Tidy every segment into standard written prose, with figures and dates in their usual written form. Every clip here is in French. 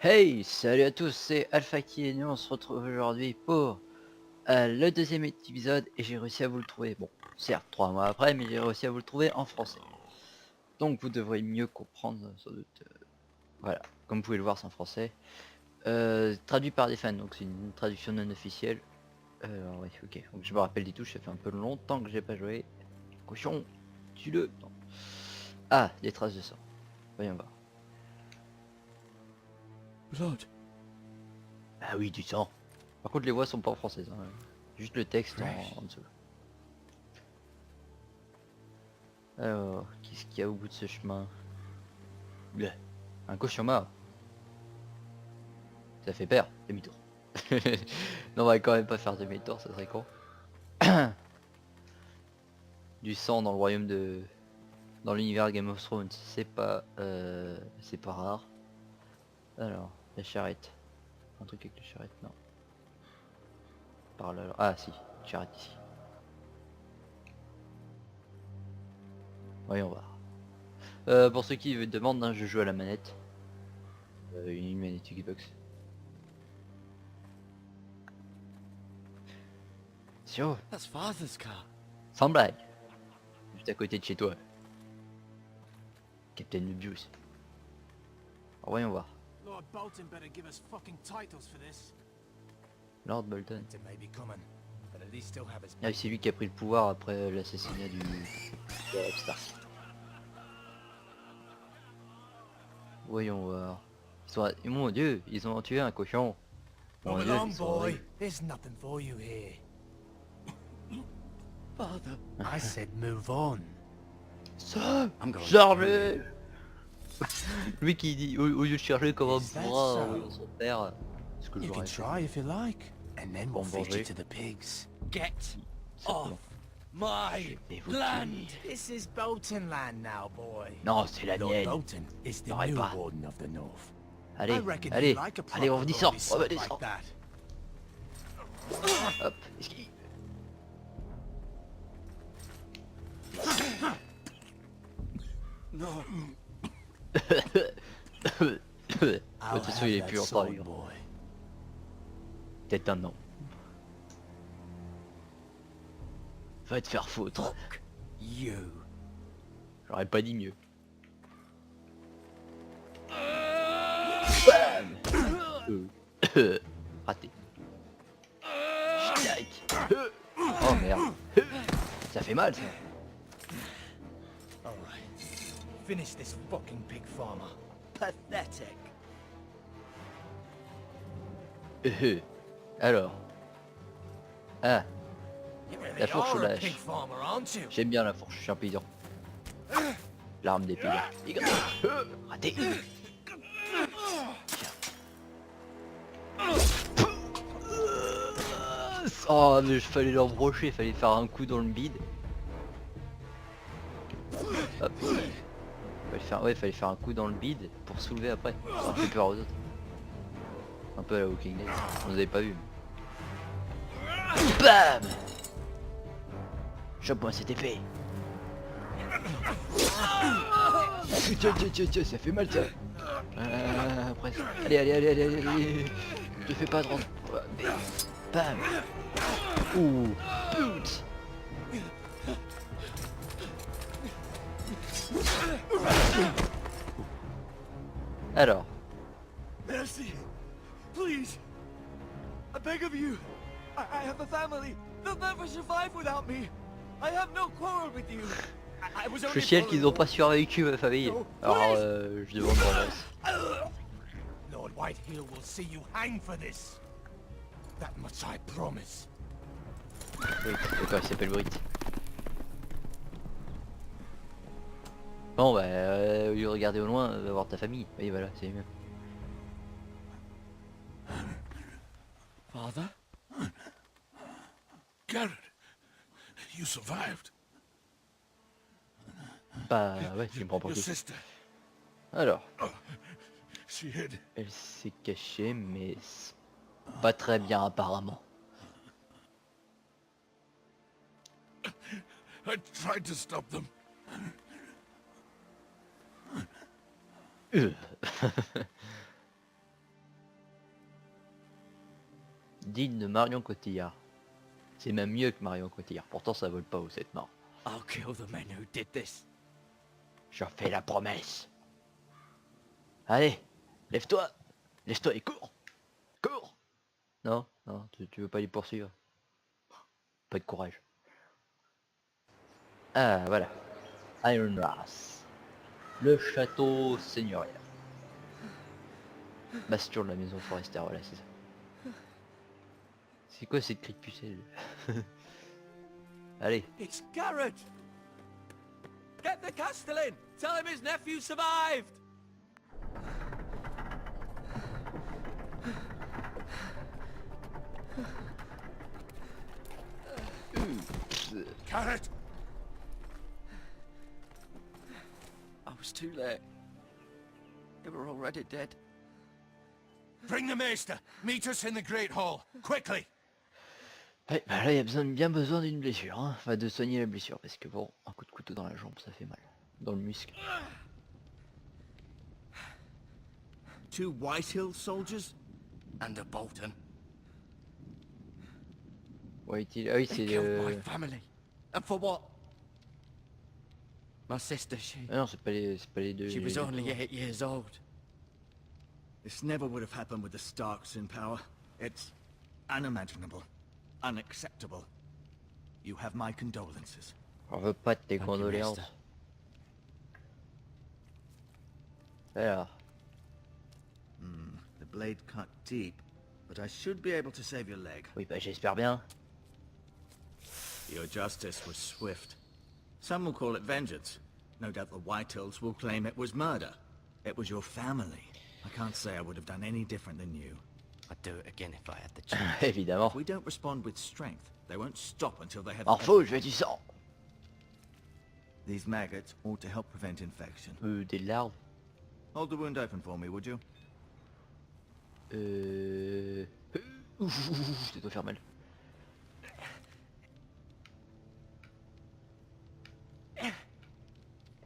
Hey, salut à tous, c'est Alpha qui et nous on se retrouve aujourd'hui pour le deuxième épisode et j'ai réussi à vous le trouver, bon certes 3 mois après, mais j'ai réussi à vous le trouver en français. Donc vous devrez mieux comprendre sans doute, voilà, comme vous pouvez le voir c'est en français, traduit par des fans, donc c'est une traduction non officielle. Alors oui, ok, donc je me rappelle des touches, ça fait un peu longtemps que j'ai pas joué. Cochon, tue-le. Ah, des traces de sang, voyons voir. Blood. Ah oui, du sang. Par contre les voix sont pas en français, hein. Juste le texte en dessous. Alors, qu'est-ce qu'il y a au bout de ce chemin? Bleh. Un cauchemar. Ça fait peur, demi-tour. Non, on va quand même pas faire demi-tour, ça serait con. Du sang dans le royaume de... Dans l'univers Game of Thrones, c'est pas rare. Alors, la charrette. Un truc avec la charrette, non. Par là, ah si, charrette ici. Voyons voir. Pour ceux qui demandent, hein, je joue à la manette. Une manette Xbox. Sio, That's Father's car. sans blague. Juste à côté de chez toi. Captain Nubius. Alors, voyons voir. Lord Bolton better give us fucking titles for this. Lord Bolton. It may be coming, but at least still have his. Ah, c'est lui qui a pris le pouvoir après l'assassinat du Stark. Voyons voir. Ils sont... Mon dieu, ils ont tué un cochon. Mon Move dieu, along, ils sont boy. horribles. There's nothing for you here. Father. I said move on. Ça, I'm going. chargez. Lui qui dit, au lieu de chercher comment Is that pourra so? son père, ce que You can j'aurais fait. try if you like, and then we'll Bon, feed manger. you to the pigs. Get Simplement. off my Je vais vous land. tuer. This is Bolton land now, boy. Non, c'est la Lord mienne. Bolton is the T'aurais new pas. warden of the north. Allez, I reckon allez, he'd like a allez, on proper descend, body on va suit like descendre. that. Hop, esquive. No. De I'll toute façon, il est have plus that en sword, lui. boy. Peut-être un an. Va te faire foutre. You. J'aurais pas dit mieux. Bam. Raté. Schnack. Oh merde. Ça fait mal ça. All right. Finish this fucking pig farmer. Pathetic. Alors. Ah, You really La fourche au are a lâche. pig farmer, aren't you? j'aime bien la fourche, je suis un paysan. L'arme des paysans. Raté. Oh mais il fallait l'embrocher, il fallait faire un coup dans le bide. Hop. Fallait faire un coup dans le bide pour soulever après. Ça fait peur aux autres. Un peu à la Walking Dead. Vous avez pas vu. Bam. Chope-moi cette épée. Tiens, ça fait mal ça. Presque. Allez. Te fais pas trop. Bam. Ouh. Boot. Alors. Mercy. Please. I beg of you. I have a family. They'll never survive without me. I have no quarrel with you. I was Je only chiale qu'ils ont pas survécu ma famille. Alors je demande vengeance. Lord Whitehill will see you hang for this. That much I promise. Oui, d'accord, il s'appelle Brit. Bon bah au lieu de regarder au loin, va voir ta famille. Oui voilà, c'est mieux. Father? Garrett. You survived. Bah ouais, tu me prends pour Your qui? sister. Alors, She hid. elle s'est cachée, mais pas très bien apparemment. I tried to stop them. Digne de Marion Cotillard. C'est même mieux que Marion Cotillard. Pourtant ça vole pas haut cette mort. I'll kill the men who did this. J'en fais la promesse. Allez, lève-toi. Lève-toi et cours. Cours. Non, non, tu veux pas les poursuivre. Pas de courage. Ah, voilà. Iron Race. Le château seigneurial. Bastion de la maison forestière, voilà, c'est ça. C'est quoi cette cri de pucelle? Allez. It's Garrett! Get the Castellan! Tell him his nephew survived! Carrot! I was too late. They were already dead. Bring the maester. Meet us in the Great Hall. Quickly! Ouais, bah là il y a bien besoin d'une blessure, hein. Enfin de soigner la blessure, parce que bon, un coup de couteau dans la jambe ça fait mal. Dans le muscle. 2 Whitehill soldiers? And a Bolton. Ouais, ah oui They c'est killed le... my family. And for what? My sister, Ah non, c'est pas les deux. she was only 8 years old. This never would have happened with the Starks in power. It's unimaginable. Unacceptable. You have my condolences. On veut pas de tes Thank you, condoléances. Master. Alors, The blade cut deep, but I should be able to save your leg. oui bah j'espère bien. Your justice was swift. Some will call it vengeance. No doubt the Whitehills will claim it was murder. It was your family. I can't say I would have done any different than you. I'd do it again if I had the chance. Évidemment. If we don't respond with strength, they won't stop until they have... Info, je veux du sang. These maggots ought to help prevent infection. Des larves. Hold the wound open for me, would you? Ça doit faire mal.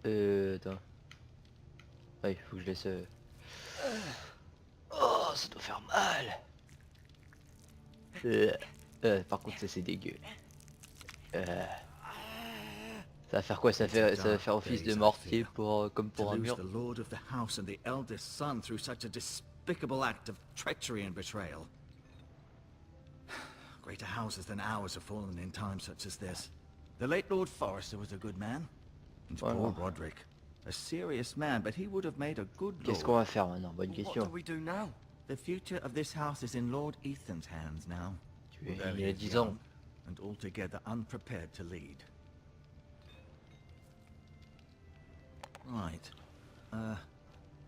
Attends. Ouais, faut que je laisse... Oh, ça doit faire mal. Par contre, ça c'est dégueu. Ça va faire quoi? Ça va faire office de mortier pour, comme To pour un lose mur. the lord of the house and the eldest son through such a despicable act of treachery and betrayal. Greater houses than ours have fallen in times such as this. The late Lord Forrester was a good man. And poor Voilà. Roderick. A serious man, but he would have made a good Qu'est-ce qu'on lord. va faire maintenant? Bonne What question. do we do now? The future of this house is in Lord Ethan's hands now. Il Although y he a is 10 young ans. and altogether unprepared to lead. Right.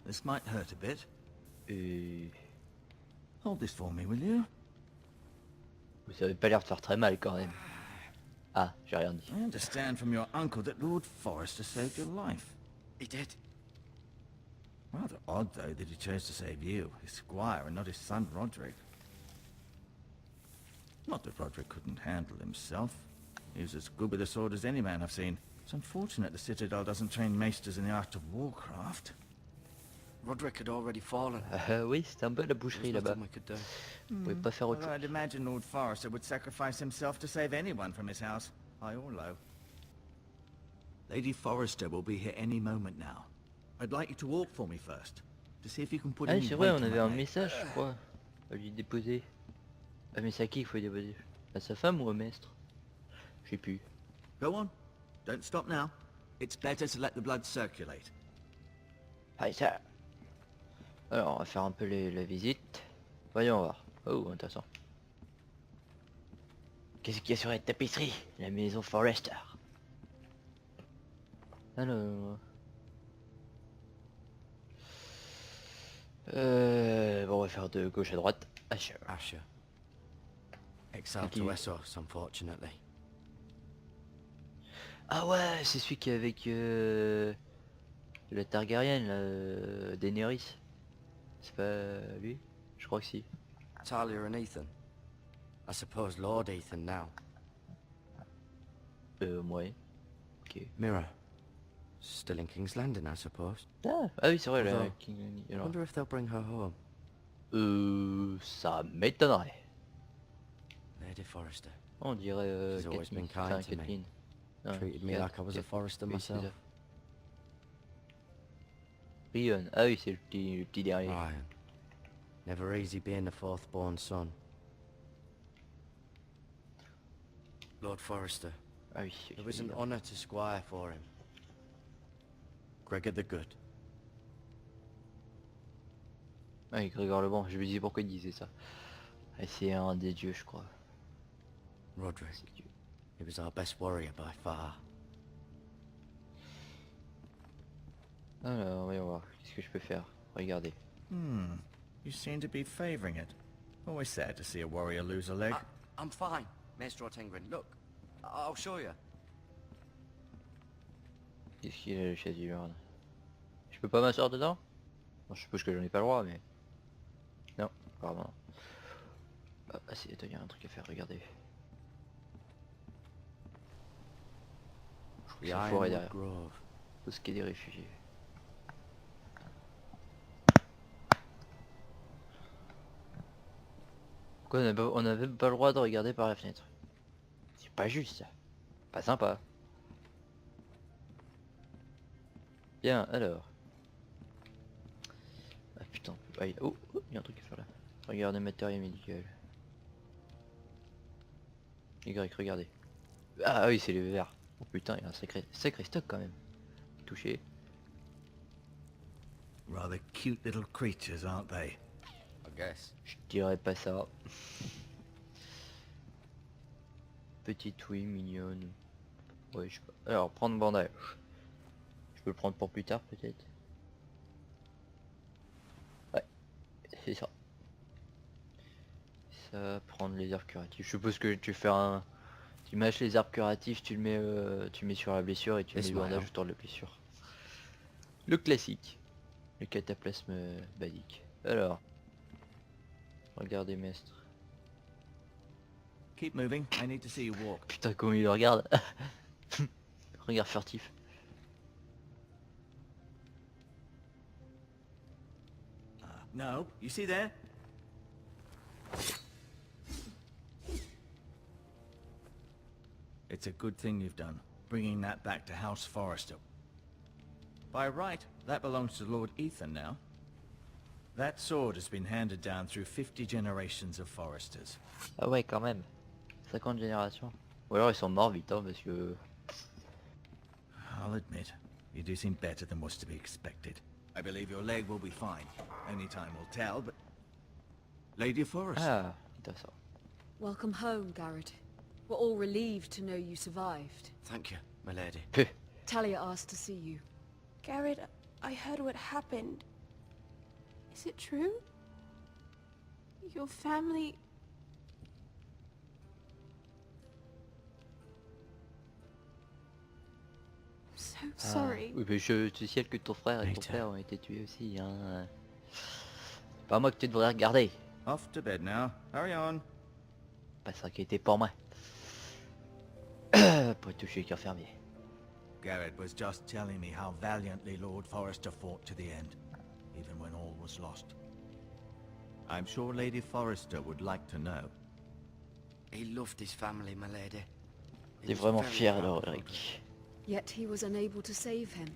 This might hurt a bit. Hold this for me, will you? Vous avez pas l'air de faire très mal quand même. Ah, j'ai rien dit. I understand from your uncle that Lord Forrester saved your life. He did. Rather odd, though, that he chose to save you, his squire, and not his son Roderick. Not that Roderick couldn't handle himself. He was as good with a sword as any man I've seen. It's unfortunate the Citadel doesn't train maesters in the art of warcraft. Roderick had already fallen. Oui, c'était un peu la There boucherie was là-bas. nothing we could do. Vous pouvez pas faire autre Well, chose. I'd imagine Lord Forrester would sacrifice himself to save anyone from his house, high or low. Lady Forrester will be here any moment now. I'd like you to walk for me first, to see if you can put Ah oui, any c'est vrai, weight on on avait my un leg. message, je crois, à lui déposer. Ah mais c'est à qui il faut déposer? À sa femme ou au maître? Je sais plus. Go on. Don't stop now. It's better to let the blood circulate. Allez, ça. Alors, on va faire un peu la visite. Voyons voir. Oh, intéressant. Qu'est-ce qu'il y a sur la tapisserie? La maison Forrester. Alors... Bon, on va faire de gauche à droite. Asher. Asher. Exiled Thank you. to Essos, unfortunately. Ah ouais, c'est celui qui est avec la Targaryen, là, Daenerys. C'est pas lui? Je crois que si. Talia and Ethan. I suppose Lord Ethan now. Ouais. Ok. Mirror. Still in King's Landing, I suppose. Ah oui, c'est vrai, là. Although, I Alors, wonder if they'll bring her home. ça m'étonnerait. Lady Forrester. On dirait She's always been Kathleen. kind to me. Kathleen. Non, Treated me like I was a Forrester oui, c'est myself. ça. Rion. Ah oui, c'est le petit derrière. Ryan. Never easy being the fourth born son. Lord Forrester. Ah oui. It was an honour to squire for him. Gregor the Good. Ah oui, Grégor le Bon. Je me disais pourquoi il disait ça. Ah, c'est un des dieux, je crois. Roderick. C'est Dieu. He was our best warrior by far. Alors, voyons voir. Qu'est-ce que je peux faire? Regardez. You seem to be favouring it. Always sad to see a warrior lose a leg. I'm fine, Maester Ortengrin. Look, I'll show you. Qu'est-ce qu'il a le chef du Lord? Je peux pas m'asseoir dedans? Bon, je suppose que j'en ai pas le droit, mais... Non, pardon. Ah si, attends, il y a un truc à faire, regardez. Je crois que c'est une forêt Ironwood derrière. Grove. Tout ce qui est des réfugiés. Pourquoi on n'a même pas le droit de regarder par la fenêtre? C'est pas juste ça. Pas sympa. Bien, alors. Ah putain. Ah, oh, il y a un truc à faire là. Regardez matériel médical. Y, regardez. Ah oui, c'est les verts. Oh putain, il y a un sacré stock quand même. Touché. Rather cute little creatures, aren't they? I guess. Je dirais pas ça. Petite oui, mignonne. Ouais, je sais pas. Alors, prendre bandage. Je peux le prendre pour plus tard peut-être. Ouais, c'est ça. Ça, prendre les herbes curatives. Je suppose que tu fais un... Tu mâches les herbes curatives, tu mets sur la blessure et tu mets le bandage autour de la blessure. Le classique. Le cataplasme basique. Alors. Regardez, maître. Keep moving. I need to see you walk. Putain, comment il le regarde. Regard furtif. No, you see there? It's a good thing you've done, bringing that back to House Forrester. By right, that belongs to Lord Ethan now. That sword has been handed down through 50 generations of Forresters. Ah ouais, quand même. 50 générations. Ou alors ils sont morts vite, hein, parce que... I'll admit, you do seem better than was to be expected. I believe your leg will be fine. Only time will tell, but... Lady Forrester. Ah, intéressant. Welcome home, Garrett. We're all relieved to know you survived. Thank you, my lady. Puh. Talia asked to see you. Garrett, I heard what happened. Is it true? Your family... I'm so sorry. Oui, mais je te signale que ton frère et ton père ont été tués aussi, hein. C'est pas moi que tu devrais regarder. Off to bed now. Hurry on. Pas s'inquiéter pour moi. Pour toucher qu'un fermier. Garrett was just telling me how valiantly Lord Forrester fought to the end, even when all was lost. I'm sure Lady Forrester would like to know. He loved his family, my lady. He T'es was vraiment very fier proud alors, of them. Eric. Yet he was unable to save him.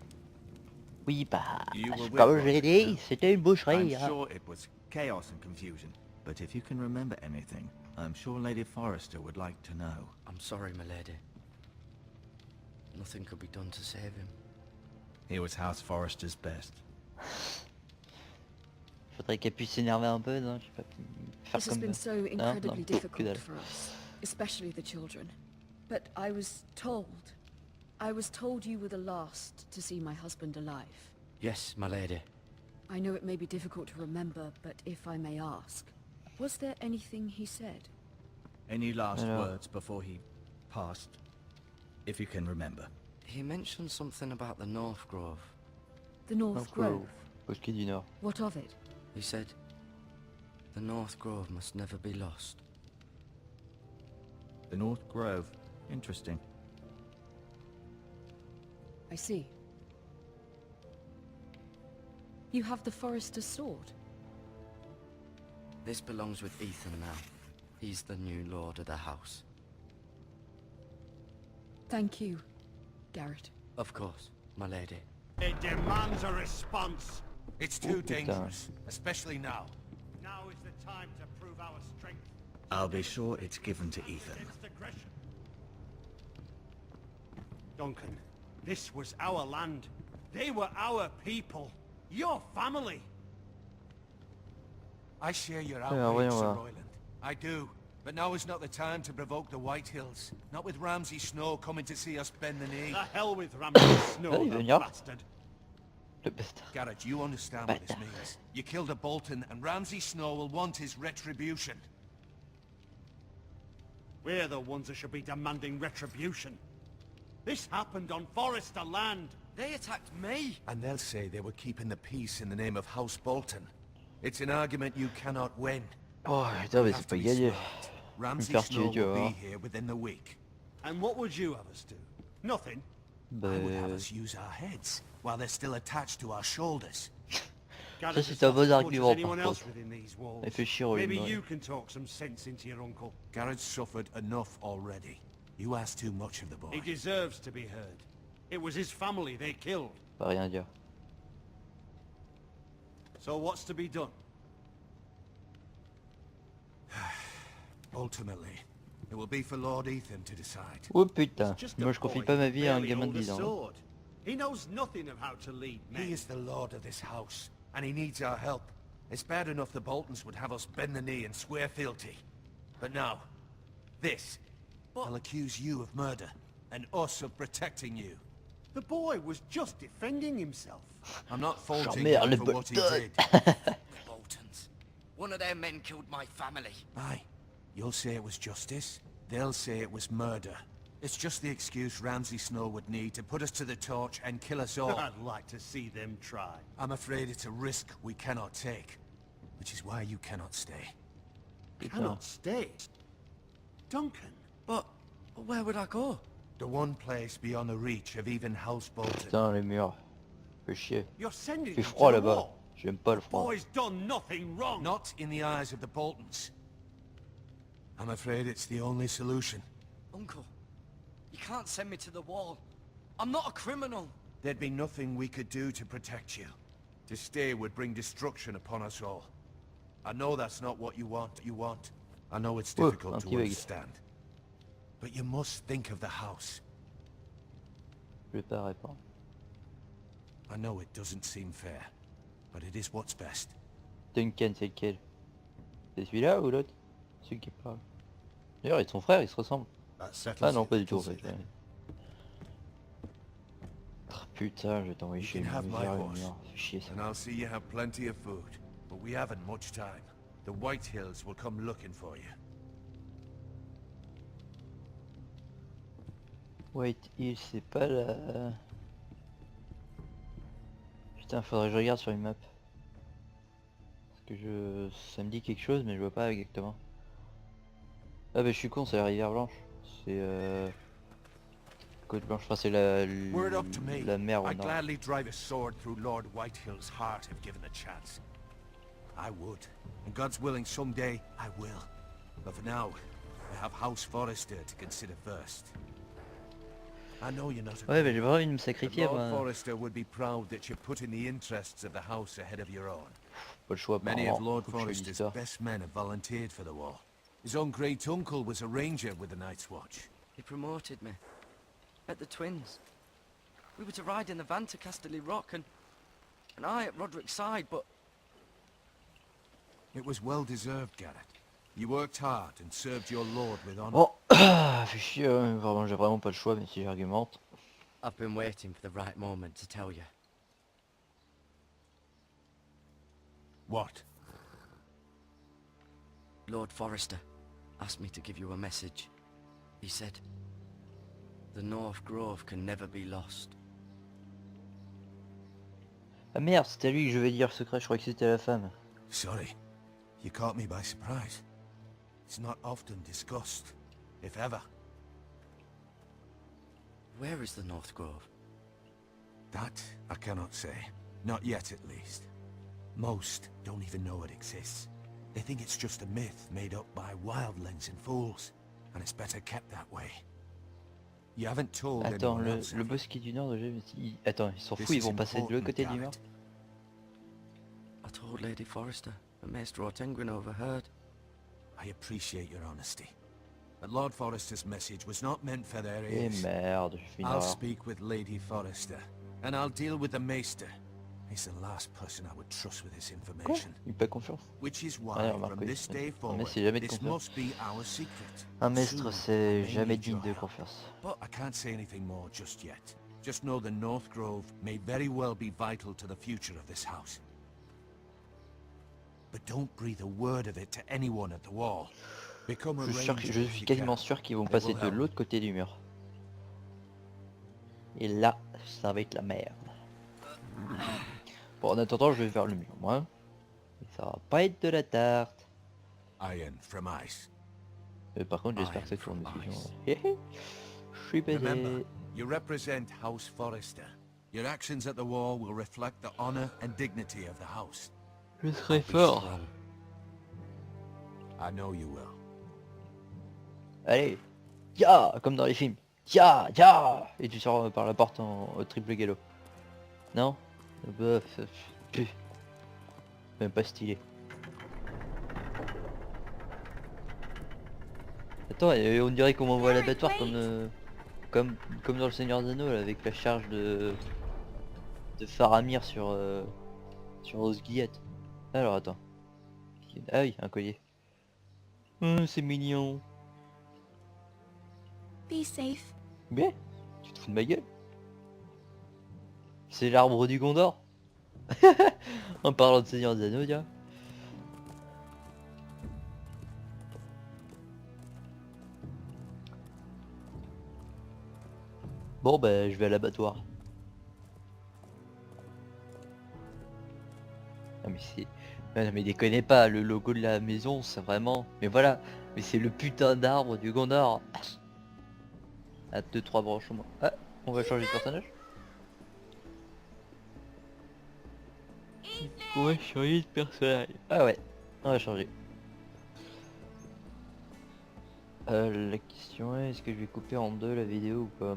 Oui, bah, You were with comme je l'ai Roderick, dit, no? c'était une I'm boucherie. Hein. sure it was chaos and confusion, but if you can remember anything, I'm sure Lady Forrester would like to know. I'm sorry, my lady. Nothing could be done to save him. He was House Forrester's best. Faudrait qu'elle puisse s'énerver un peu, non? Je sais pas. Faire This has comme... been so non, incredibly que difficult dalle. for us, especially the children. But I was told you were the last to see my husband alive. Yes, my lady. I know it may be difficult to remember, but if I may ask, was there anything he said? Any last Alors. words before he passed? If you can remember. He mentioned something about the North Grove. The North Grove. Bosquet du Nord. What of it? He said, the North Grove must never be lost. The North Grove. Interesting. I see. You have the Forester's sword. This belongs with Ethan now. He's the new lord of the house. Thank you, Garrett. Of course, my lady. It demands a response. It's too putain. dangerous, especially now. Now is the time to prove our strength. I'll be sure it's given to Ethan. Against aggression. Duncan, this was our land. They were our people. Your family. I share your Yeah, outrage, voyons Sir voir. Royland. I do. But now is not the time to provoke the White Hills. Not with Ramsay Snow coming to see us bend the knee. The hell with Ramsay Snow, Hey, the Vigna. bastard. Le bâtard. Garrett, you understand what this Bâtard. means. You killed a Bolton, and Ramsay Snow will want his retribution. We're the ones that should be demanding retribution. This happened on Forester land. They attacked me! And they'll say they were keeping the peace in the name of House Bolton. It's an argument you cannot win. Oh putain, mais You c'est have pas to be gagné. smart. Ramsay faire Snow tuer, tu vas will be voir. here within the week. And what would you have us do? Nothing. I would have Bah... us use our heads while they're still attached to our shoulders. Garrett c'est has un got bon as much argument, as anyone par else contre. within these walls. Réfléchir au lieu de Maybe mourir. you can talk some sense into your uncle. Garrett's suffered enough already. You ask too much of the boy. He deserves to be heard. It was his family they killed. Pas rien dire. So what's to be done? Ultimately, it will be for Lord Ethan to decide. Oh putain, Just a moi je confie boy pas ma who vie à un barely gamin de hold a 10 ans. sword. He knows nothing of how to lead men. He is the lord of this house, and he needs our help. It's bad enough the Boltons would have us bend the knee and swear fealty. But now, this. They'll accuse you of murder, and us of protecting you. The boy was just defending himself. I'm not faulting Merde, him le for what he Bolton. did. The Boltons. One of their men killed my family. Aye. You'll say it was justice. They'll say it was murder. It's just the excuse Ramsay Snow would need to put us to the torch and kill us all. I'd like to see them try. I'm afraid it's a risk we cannot take. Which is why you cannot stay. Cannot stay. Duncan. But where would I go? The one place beyond the reach of even House Bolton. Putain, les murs. Fais chier. You're sending Il fait him froid to the là-bas. wall. J'aime pas le froid. Boy's done nothing wrong. Not in the eyes of the Boltons. I'm afraid it's the only solution. Uncle, you can't send me to the wall. I'm not a criminal. There'd be nothing we could do to protect you. To stay would bring destruction upon us all. I know that's not what you want. I know it's Oh, difficult to anti-vague. understand. But you must think of the house. Je vais pas répondre. I know it doesn't seem fair, but it is what's best. Duncan, c'est lequel? C'est celui-là ou l'autre? Celui qui parle. D'ailleurs, ils sont frères, ils se ressemblent. Ah non, pas du tout en fait. Ouais. Ah, putain, je vais t'envoyer You chez can le have my mur, horse, fais chier ça. and I'll see you have plenty of food. But we haven't much time. The White Hills will come looking for you. White Hill, c'est pas la... Putain, faudrait que je regarde sur une map. Parce que ça me dit quelque chose, mais je vois pas exactement. Ah bah je suis con, c'est la rivière blanche. C'est Côte blanche, enfin c'est Were it up to me, la mer au I'd nord. gladly drive a sword through Lord Whitehill's heart if given the chance. I would. And God's willing, someday I will. But for now, I have House Forrester to consider first. I know you're not a Ouais, bah j'ai pas envie de me but sacrifier Lord moi. Forrester would be proud that you're putting the interests of the house ahead of your own. Pas le choix, Many of apparemment. Lord Faut que je fasse Forrester's l'histoire. best men have volunteered for the war. His own great uncle was a ranger with the Night's Watch. He promoted me. At the Twins. We were to ride in the van to Casterly Rock and I at Roderick's side, but It was well deserved, Garrett. You worked hard and served your lord with honor. Bon, fais chier, hein. Vraiment, j'ai vraiment pas le choix, mais si j'argumente. I've been waiting for the right moment to tell you. What? Lord Forrester asked me to give you a message. He said, The North Grove can never be lost. Ah merde, c'était à lui que je vais dire le secret, je croyais que c'était à la femme. Sorry. You caught me by surprise. It's not often discussed, if ever. Where is the North Grove? That I cannot say. Not yet, at least. Most don't even know it exists. They think it's just a myth made up by wildlings and fools, and it's better kept that way. You haven't told Attends, anyone else, le have you? boss qui est du nord, attends, ils s'en This foutent, ils is vont passer de l'autre important, côté du mur. Garrett. I told Lady Forrester, but Maester Ortengryn overheard. I appreciate your honesty. But Lord Forrester's message was not meant for their Eh ears. merde, j'ai fait une I'll erreur. speak with Lady Forrester, and I'll deal with the Maester. He's the last person I would trust with this Quoi? information. Il pas confiance. Which is why, Ah, remarque, from oui. this day Un forward, maître, c'est jamais de this confiance. must be our secret. Un maître, Soon, I c'est may jamais need digne your de help. confiance. But I can't say anything more just yet. Just know the North Grove may very well be vital to the future of this house. But don't breathe a word of it to anyone at the wall. Become a ranger Je if suis you quasiment can. sûr qu'ils vont It passer will de help. l'autre côté du mur. Et là, ça va être la merde. Bon, en attendant, je vais vers le mur, moi. Et ça va pas être de la tarte. Iron from ice. Par contre, j'espère que ça Iron tourne. from Parce que ice. sinon, je suis Remember, pédé. you represent House Forrester. Your actions at the wall will reflect the honor and dignity of the house. Je serai Be fort. strong. I know you will. Allez, ya, comme dans les films. Ya, ya. Et tu sors par la porte au triple galop. Non? Bof, pff. Même pas stylé. Attends, et on dirait qu'on m'envoie à l'abattoir comme dans le Seigneur des Anneaux là, avec la charge de Faramir sur Osgiliath. Alors attends. Ah oui, un collier. C'est mignon. Be safe. Bien, tu te fous de ma gueule. C'est l'arbre du Gondor. En parlant de Seigneur des Anneaux, tiens. Bon bah je vais à l'abattoir. Non mais c'est... Non mais déconnez pas, le logo de la maison c'est vraiment... Mais voilà, mais c'est le putain d'arbre du Gondor. À 2-3 branches au moins. Ah, on va changer de personnage. On va changer de personnage. Ah ouais, on va changer. La question est, est-ce que je vais couper en deux la vidéo ou pas?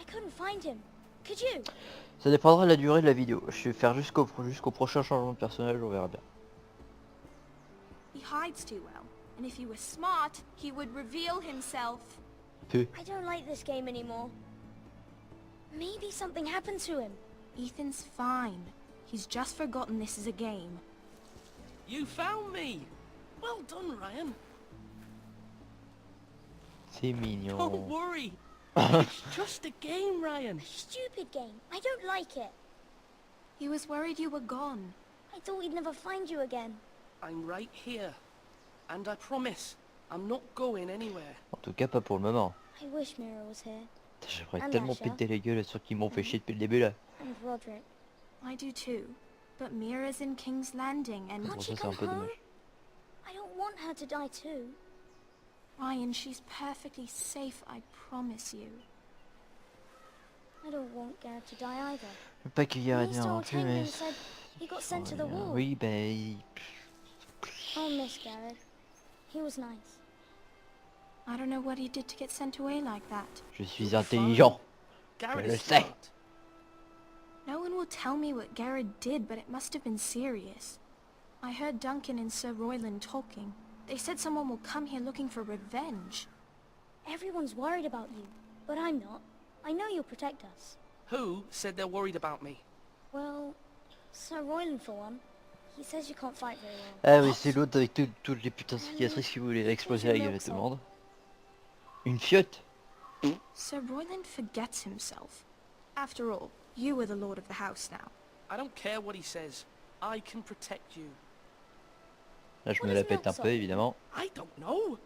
I couldn't find him. Could you? Ça dépendra de la durée de la vidéo. Je vais faire jusqu'au prochain changement de personnage, on verra bien. He hides too well. And if he was smart, he would reveal himself. I don't like this game anymore. Maybe something happened to him. Ethan's fine. He's just forgotten this is a game. You found me! Well done, Ryan. C'est mignon. Don't worry. It's just a game, Ryan. Stupid game. I don't like it. He was worried you were gone. I thought we'd never find you again. I'm right here. And I promise, I'm not going anywhere. En tout cas pas pour le moment. I wish Mira was here. J'aimerais And tellement Asha. péter les gueules à ceux qui m'ont fait chier depuis le début là. And Roderick. I do too. But Mira's in King's Landing and... Bon Can't ça she c'est un come peu home? dommage. I don't want her to die too. Ryan, she's perfectly safe, I promise you. I don't want Garrett to die either. Je veux pas qu'il y ait Maester rien en plus mais... Ortengryn said he got sent to the wall. Oui ben... I'll miss Garrett. He was nice. I don't know what he did to get sent away like that. Je suis intelligent. Garrett Je le is sais. smart. No one will tell me what Garrett did, but it must have been serious. I heard Duncan and Sir Royland talking. They said someone will come here looking for revenge. Everyone's worried about you, but I'm not. I know you'll protect us. Who said they're worried about me? Well, Sir Royland for one. He says you can't fight very well. Ah oui c'est l'autre avec toutes les putains de cicatrices qui voulaient exploser la gueule à tout le monde. Une fiotte. Sir Royland forgets himself. After all, you are the lord of the house now. I don't care what he says. I can protect you. Là je What me is la pète un milk peu évidemment. I don't know.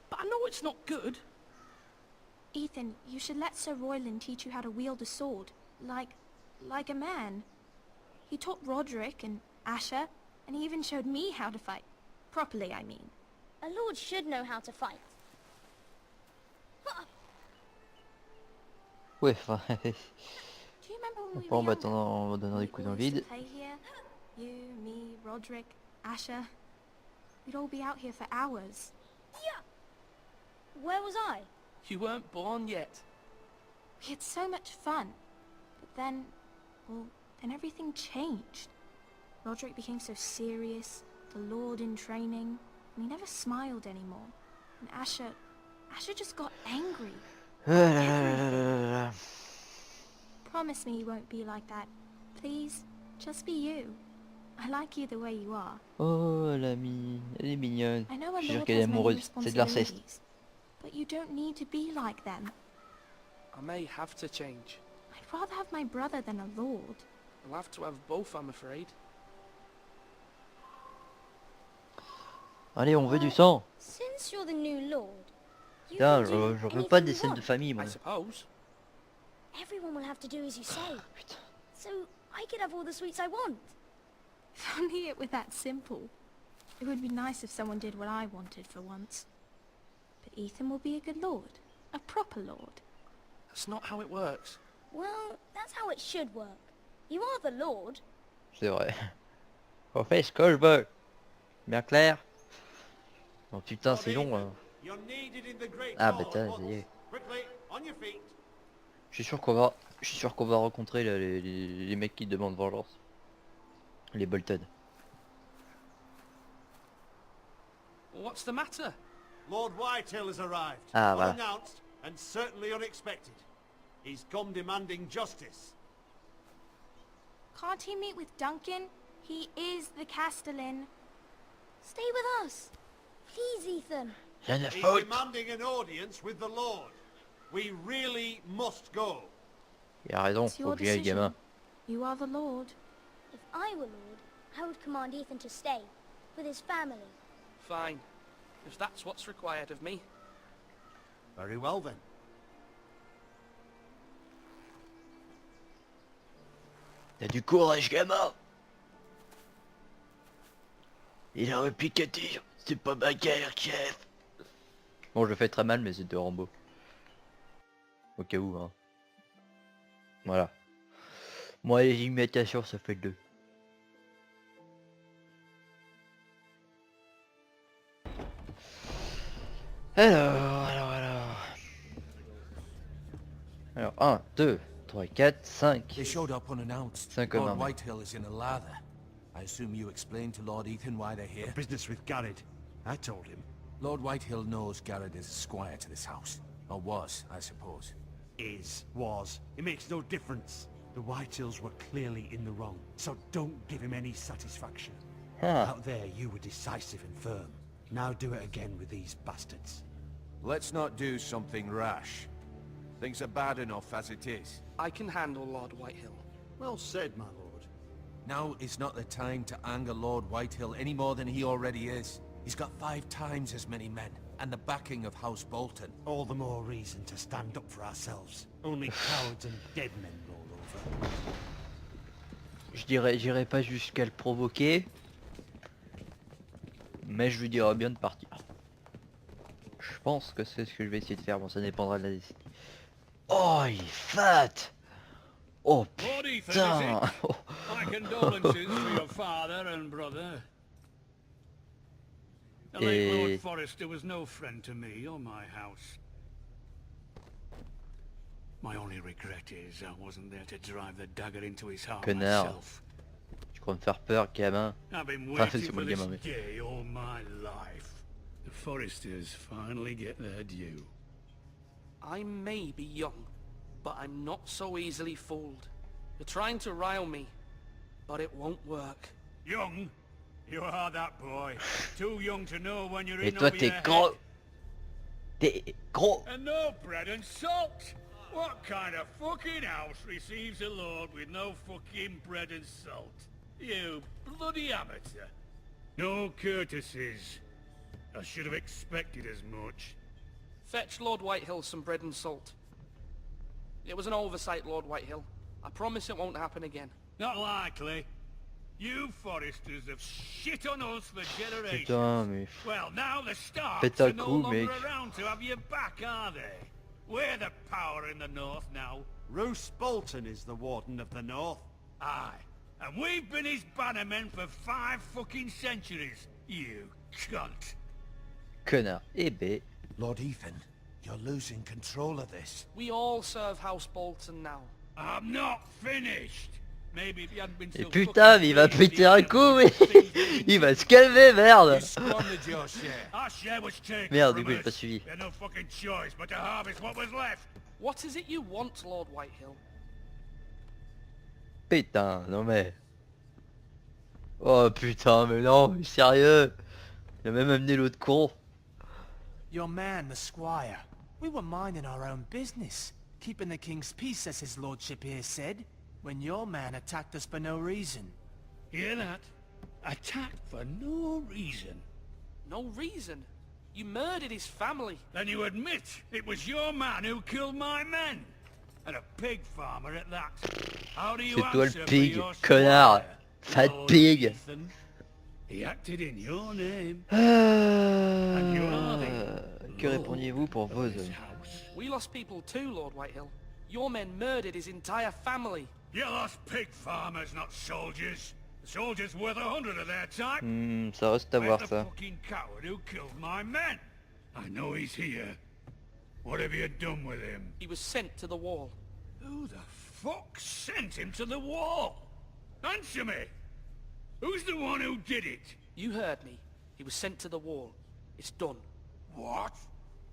But I know it's not good. Ethan, you should let Sir Royland teach you how to wield a sword. Like a man. He taught Roderick and Asher, and he even showed me how to fight. Properly, I mean. A lord should know how to fight. Ouais, enfin... Do you remember when we Pas en were battant, younger? en donnant des We coups dans all le used vide. to play here. You, me, Roderick, Asher. We'd all be out here for hours. Yeah. Where was I? You weren't born yet. We had so much fun. But then, well, then everything changed. Roderick became so serious, the Lord in training, and he never smiled anymore. And Asher just got angry. Promise me you won't be like that. Please, just be you. I like you the way you are. Oh, elle est mignonne. I know a Je suis sûr lord qu'elle est has many amoureuse. C'est de l'inceste. responsibilities, but you don't need to be like them. I may have to change. I'd rather have my brother than a lord. I'll have to have both, I'm afraid. Allez, on veut du sang. Since you're the new lord, you Putain, can do je veux pas anything des you scènes de want. famille, moi. I suppose. Everyone will have to do as you say. Putain. So I could have all the sweets I want. If only it were that simple. It would be nice if someone did what I wanted for once. But Ethan will be a good lord. A proper lord. That's not how it works. Well, that's how it should work. You are the lord. C'est vrai. On fait ce que je veux. Bien clair. Oh putain, c'est long. Hein. Ah bah tiens, ça y est. Je suis sûr qu'on va rencontrer là, les mecs qui demandent vengeance. Les Bolton. What's the matter? Lord Whitehill has arrived. Ah, voilà. Unannounced and certainly unexpected. He's come demanding justice. Can't he meet with Duncan? He is the Castellan. Stay with us. Please, Ethan. Rien à He's foutre. demanding an audience with the Lord. We really must go. Il a raison, It's faut your que j'y aille, decision. gamin. You are the lord. If I were lord, I would command Ethan to stay with his family. Fine. If that's what's required of me. Very well then. T'as du courage, gamin. Il aurait pu qu'à dire, c'est pas ma guerre, chef. Bon, je le fais très mal, mais c'est de Rambo. Au cas où, hein. Voilà. Moi, les imitations, ça fait 2. Alors, 1, 2, 3, 4, 5. They showed up unannounced. 5 Lord hommes. Whitehill is in a lather. I assume you explained to Lord Ethan why they're here? Business with Garrett. I told him. Lord Whitehill knows Garrett is a squire to this house. Or was, I suppose. Was. It makes no difference. The Whitehills were clearly in the wrong, so don't give him any satisfaction. Huh. Out there you were decisive and firm. Now do it again with these bastards. Let's not do something rash. Things are bad enough as it is. I can handle Lord Whitehill. Well said, my lord. Now is not the time to anger Lord Whitehill any more than he already is. He's got 5 times as many men, and the backing of House Bolton. All the more reason to stand up for ourselves. Only cowards and dead men roll over. J'irai pas jusqu'à le provoquer. Mais je lui dirai bien de partir. Je pense que c'est ce que je vais essayer de faire. Bon, ça dépendra de la décision. Oh, il est fat. Oh putain. Oh. My condolences to your father and brother. The late Lord Forrester was no friend to me or my house. My only regret is I wasn't there to drive the dagger into his heart Connard. myself. Tu crois me faire peur, gamin? I've been Enfin, waiting c'est moi for le this gamin, mais... day all my life. The Forresters finally get their due. I may be young, but I'm not so easily fooled. You're trying to rile me, but it won't work. Young? You are that boy. Too young to know when you're Et in toi, over t'es your gros. head. T'es gros. And no bread and salt! What kind of fucking house receives a lord with no fucking bread and salt? You bloody amateur. No courtesies. I should have expected as much. Fetch Lord Whitehill some bread and salt. It was an oversight, Lord Whitehill. I promise it won't happen again. Not likely. You Foresters have shit on us for generations. Putain, mais... Well, now the Starks Pète are un no coup, longer mec. around to have you back, are they? We're the power in the north now. Roose Bolton is the Warden of the North. Aye. And we've been his bannermen for 5 fucking centuries. You cunt. Connard. Eh ben... Lord Ethan, you're losing control of this. We all serve House Bolton now. I'm not finished. Maybe if you hadn't been Et so putain, mais il va fucking péter un idiot, coup, I mais... wouldn't think Il va se calmer, merde. You squandered your share. our share was taken Merde, from du coup, j'ai pas us. suivi. We had no fucking choice but to harvest what was left. What is it you want, Lord Whitehill? Putain, non mais... Oh putain, mais non, mais sérieux. Il a même amené l'autre con. Your man, the squire. We were minding our own business, keeping the king's peace, as his lordship here said, when your man attacked us for no reason. Hear that? Attacked for no reason. No reason. You murdered his family. Then you admit it was your man who killed my men. And a pig farmer at that. How do you C'est toi answer le for pig, your connard. squire, Fat Lord pig. Ethan? He acted in your name. And you are the Que répondiez-vous pour vos this hommes? house. We lost people too, Lord Whitehill. Your men murdered his entire family. You lost pig farmers, not soldiers. The soldiers worth 100 of their type. Ça reste à Where's voir the ça. fucking coward who killed my men? I know he's here. What have you done with him? He was sent to the wall. Who the fuck sent him to the wall? Answer me! Who's the one who did it? You heard me. He was sent to the wall. It's done. What?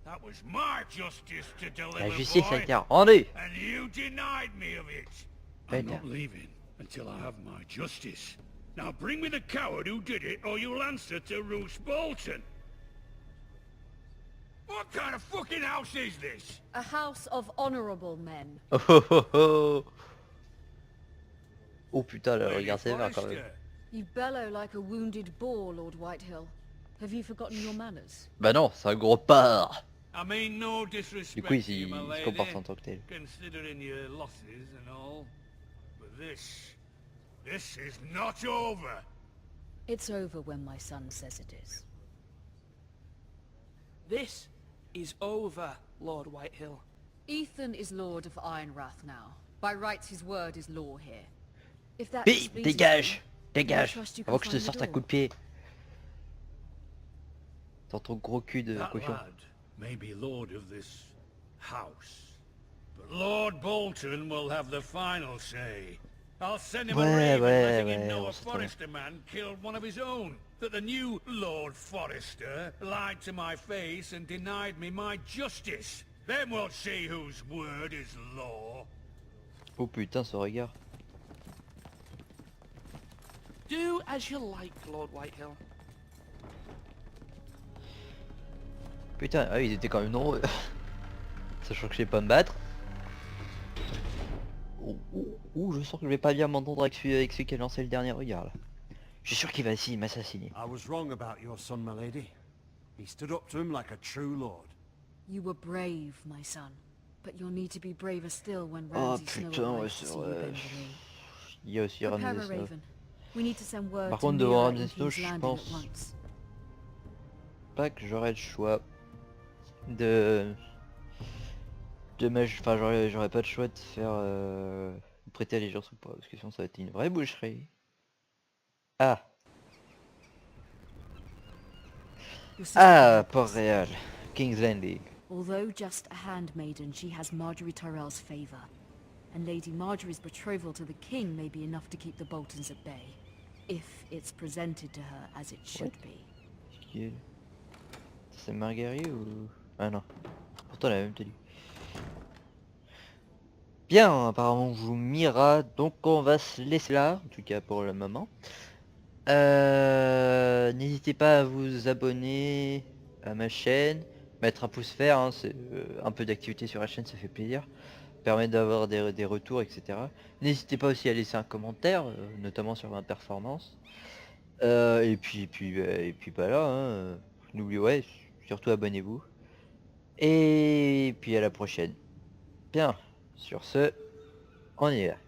That was my justice to deliver, La justice a boy. été rendue. And you denied me of it. I'm Pète. not leaving until I have my justice. Now bring me the coward who did it, or you'll answer to Roose Bolton. What kind of fucking house is this? A house of honorable men. Oh oh oh oh. Oh putain, le Lady regard sévère quand même. Forrester. You bellow like a wounded boar, Lord Whitehill. Have you forgotten your manners? Bah non, c'est un gros porc. I mean no Du disrespect coup, to you, il my se comporte lady, en tant que tel. considering your losses and all. But this is not over. It's over when my son says it is. This is over, Lord Whitehill. Ethan is Lord of Ironrath now. By rights his word is law here. If that Bip, displeases dégage. you, then I Dégage. trust you Avant can que je te find the sorte un door. coup de pied. Dans ton gros cul de That cochon. lad may be lord of this house, but Lord Bolton will have the final say. I'll send him a raven letting him know on a sait très bien. Forrester man killed one of his own. That the new Lord Forrester lied to my face and denied me my justice. Then we'll see whose word is law. Oh putain, ce regard. Do as you like, Lord Whitehill. Putain, ah, ils étaient quand même nombreux. Sachant que je sais pas me battre. Ouh, je sens que je vais pas bien m'entendre avec celui qui a lancé le dernier regard là. Je suis sûr qu'il va essayer de m'assassiner. I was wrong about your son, my lady. He stood up to him like a true lord. You were brave, my son. But you'll need to be braver still when Oh Ramsay Snow putain, ouais, arrives to c'est see you vrai. bend the knee. Il y a aussi Prepare Ramsay a Snow. raven. We need to send word Par to contre, devant Mira Ramsay in Snow, King's je Landing pense at once. pas que j'aurais le choix de enfin j'aurais pas le choix de faire prêter allégeance ou pas, parce que sinon ça va être une vraie boucherie. Ah, Your sister ah, can help us. Port-Réal, King's Landing. Although just a handmaiden, she has Marjorie Tyrell's favour. And Lady Marjorie's betrothal to the king may be enough to keep the Boltons at bay. If it's presented to her as it should be. Qui est... C'est Marguerite ou... Ah non, pourtant elle a la même tenue. Bien, apparemment on joue Mira, donc on va se laisser là, en tout cas pour le moment. N'hésitez pas à vous abonner à ma chaîne, mettre un pouce vert, hein, c'est un peu d'activité sur la chaîne, ça fait plaisir. Permet d'avoir des retours, etc. N'hésitez pas aussi à laisser un commentaire, notamment sur ma performance. Et puis voilà, hein, n'oubliez, ouais, surtout abonnez-vous. Et puis à la prochaine. Bien, sur ce, on y va.